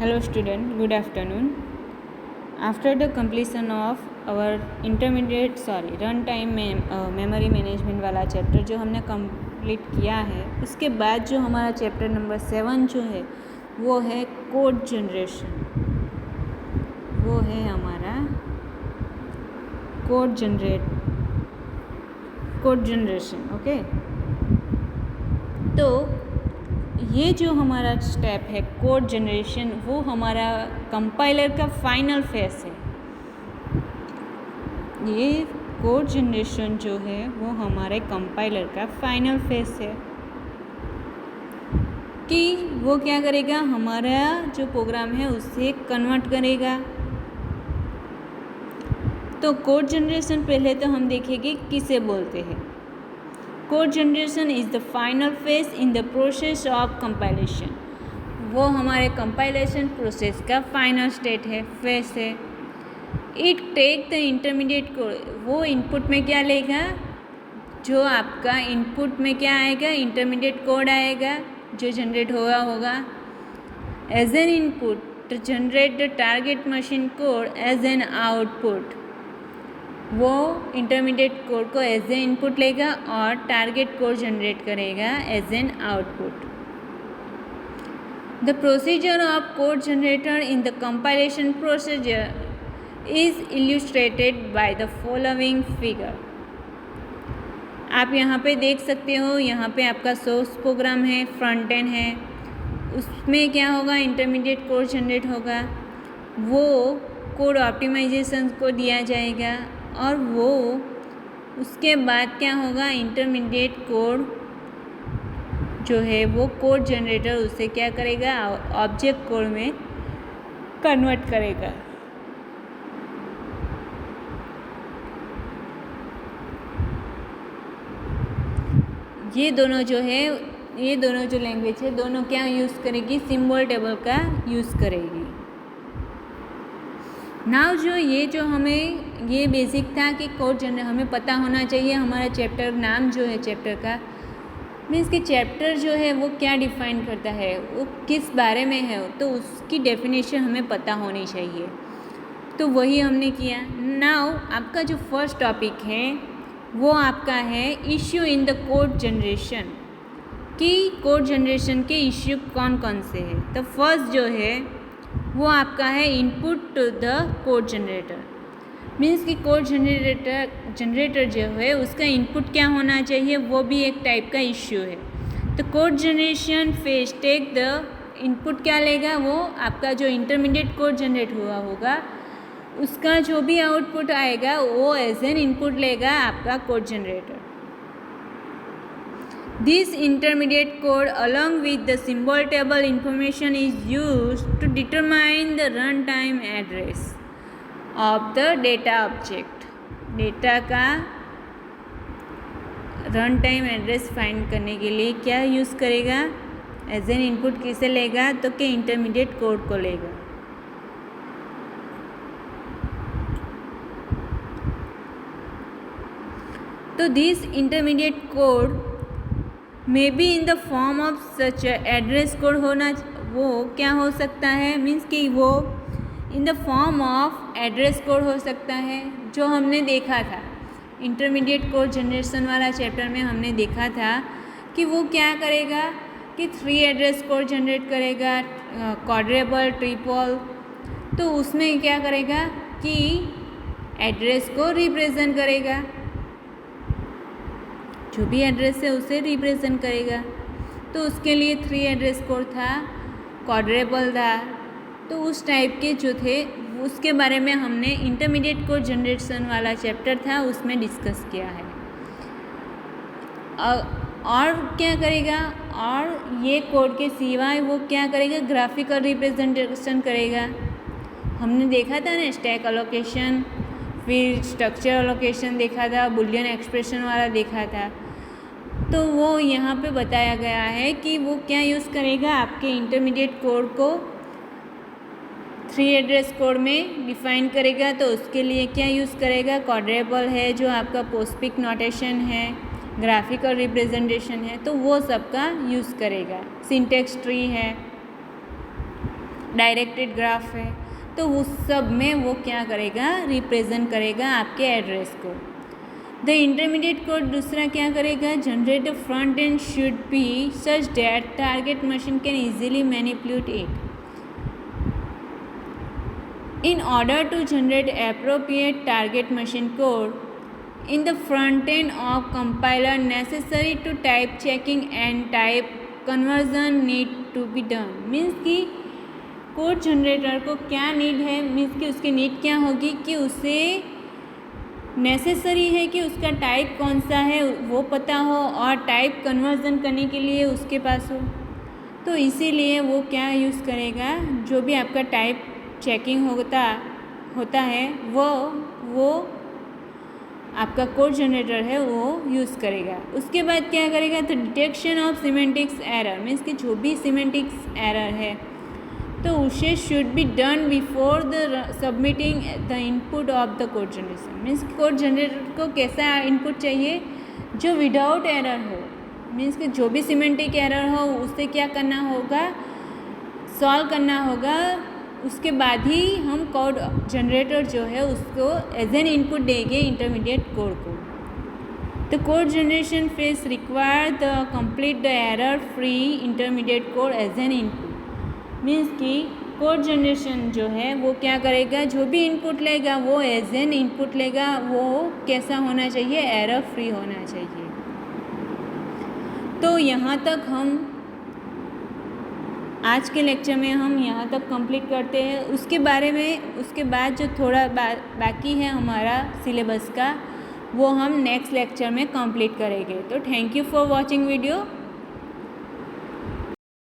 Hello student, good afternoon. After the completion of our runtime memory management वाला chapter जो हमने complete किया है, उसके बाद जो हमारा चैप्टर नंबर 7 जो है वो है कोड जनरेशन। वो है हमारा कोड जनरेशन। ओके, तो ये जो हमारा स्टेप है कोड जनरेशन, वो हमारा कंपाइलर का फाइनल फेस है। ये कोड जनरेशन जो है वो हमारे कंपाइलर का फाइनल फेस है कि वो क्या करेगा, हमारा जो प्रोग्राम है उससे कन्वर्ट करेगा। तो कोड जनरेशन पहले तो हम देखेंगे किसे बोलते हैं। Code generation is the final phase in the process of compilation. वो हमारे कंपाइलेशन प्रोसेस का फाइनल स्टेट है, फेज है। It take the intermediate code. वो इनपुट में क्या लेगा, जो आपका इनपुट में क्या आएगा, इंटरमीडिएट कोड आएगा जो जनरेट होगा as an input to generate the target machine code as an output. वो इंटरमीडिएट कोड को एज ए इनपुट लेगा और टारगेट कोड जनरेट करेगा as an output. The procedure of code generator in the compilation procedure is illustrated by the following figure. आप यहाँ पे देख सकते हो, यहाँ पे आपका सोर्स प्रोग्राम है, फ्रंट एंड है, उसमें क्या होगा, इंटरमीडिएट कोड जनरेट होगा। वो कोड ऑप्टिमाइजेशन को दिया जाएगा और वो उसके बाद क्या होगा, इंटरमीडिएट कोड जो है वो कोड जनरेटर उसे क्या करेगा, ऑब्जेक्ट कोड में कन्वर्ट करेगा। ये दोनों जो लैंग्वेज है, दोनों क्या यूज़ करेगी, सिंबल टेबल का यूज़ करेगी। नाउ जो हमें ये बेसिक था कि कोड जनरेटर हमें पता होना चाहिए। हमारा चैप्टर नाम जो है चैप्टर का मीन्स कि चैप्टर जो है वो क्या डिफाइन करता है, वो किस बारे में है, तो उसकी डेफिनेशन हमें पता होनी चाहिए। तो वही हमने किया। नाउ आपका जो फर्स्ट टॉपिक है वो आपका है issue in the code generation, कि कोड जनरेशन के इश्यू कौन कौन से हैं। तो फर्स्ट जो है वो आपका है input to the code generator. Means कि कोड जनरेटर जो है उसका इनपुट क्या होना चाहिए, वो भी एक टाइप का इश्यू है। तो code generation phase take the input क्या लेगा, वो आपका जो इंटरमीडिएट कोड जनरेट हुआ होगा उसका जो भी आउटपुट आएगा वो एज एन इनपुट लेगा आपका code generator. This intermediate code along with the symbol table information is used to determine the runtime address of the data object। Data का रन टाइम एड्रेस फाइंड करने के लिए क्या use करेगा, as an input किसे लेगा, तो कि इंटरमीडिएट कोड को लेगा। तो this intermediate code may be in the form of such address code होना, वो क्या हो सकता है, मीन्स कि वो in the form of address code हो सकता है। जो हमने देखा था इंटरमीडिएट कोड जनरेशन वाला चैप्टर में, हमने देखा था कि वो क्या करेगा कि 3 एड्रेस कोड जनरेट करेगा, क्वाड्रेबल, ट्रिपल। तो उसमें क्या करेगा कि एड्रेस को रिप्रेजेंट करेगा, जो भी एड्रेस है उसे रिप्रेजेंट करेगा। तो उसके लिए 3 एड्रेस कोड था, क्वाड्रेबल था। तो उस टाइप के जो थे उसके बारे में हमने इंटरमीडिएट कोड जनरेशन वाला चैप्टर था उसमें डिस्कस किया है। और क्या करेगा, और ये कोड के सिवाय वो क्या करेगा, ग्राफिकल रिप्रेजेंटेशन करेगा। हमने देखा था ना स्टैक एलोकेशन, फिर स्ट्रक्चर एलोकेशन देखा था, बुलियन एक्सप्रेशन वाला देखा था। तो वो यहाँ पे बताया गया है कि वो क्या यूज़ करेगा, आपके इंटरमीडिएट कोड को 3 एड्रेस कोड में डिफाइन करेगा। तो उसके लिए क्या यूज़ करेगा, क्वाड्रेबल है जो आपका पोस्टफिक्स नोटेशन है, ग्राफिकल रिप्रेजेंटेशन है, तो वो सब का यूज़ करेगा। सिंटेक्स ट्री है, डायरेक्टेड ग्राफ है, तो उस सब में वो क्या करेगा, रिप्रेजेंट करेगा आपके एड्रेस को। द इंटरमीडिएट कोड दूसरा क्या करेगा, generate the front end should be such that target machine can easily manipulate it. In order to generate appropriate target machine code in the front end of compiler, necessary to type checking and type conversion need to be done। Means कि code generator को क्या need है, means कि उसकी need क्या होगी कि उसे नेसेसरी है कि उसका टाइप कौन सा है वो पता हो और टाइप कन्वर्जन करने के लिए उसके पास हो। तो इसीलिए वो क्या यूज़ करेगा, जो भी आपका टाइप चेकिंग होता है वो आपका कोड जनरेटर है वो यूज़ करेगा। उसके बाद क्या करेगा, तो detection of semantics error, means कि जो भी सिमेंटिक्स एरर है तो उसे should be done before the submitting the input of the code generation. Means code generator को कैसा इनपुट चाहिए, जो विदाउट एरर हो, मीन्स कि जो भी सिमेंटिक एरर हो उससे क्या करना होगा, सॉल्व करना होगा। उसके बाद ही हम कोड जनरेटर जो है उसको एज एन इनपुट देंगे इंटरमीडिएट कोड को। The code generation phase require the complete the error free intermediate code as an input. Means कि कोड जनरेशन जो है वो क्या करेगा, जो भी इनपुट लेगा वो एज एन इनपुट लेगा, वो कैसा होना चाहिए, एरर फ्री होना चाहिए। तो यहाँ तक हम आज के लेक्चर में हम यहाँ तक कंप्लीट करते हैं। उसके बाद जो थोड़ा बाकी है हमारा सिलेबस का, वो हम नेक्स्ट लेक्चर में कंप्लीट करेंगे। तो thank you for watching video.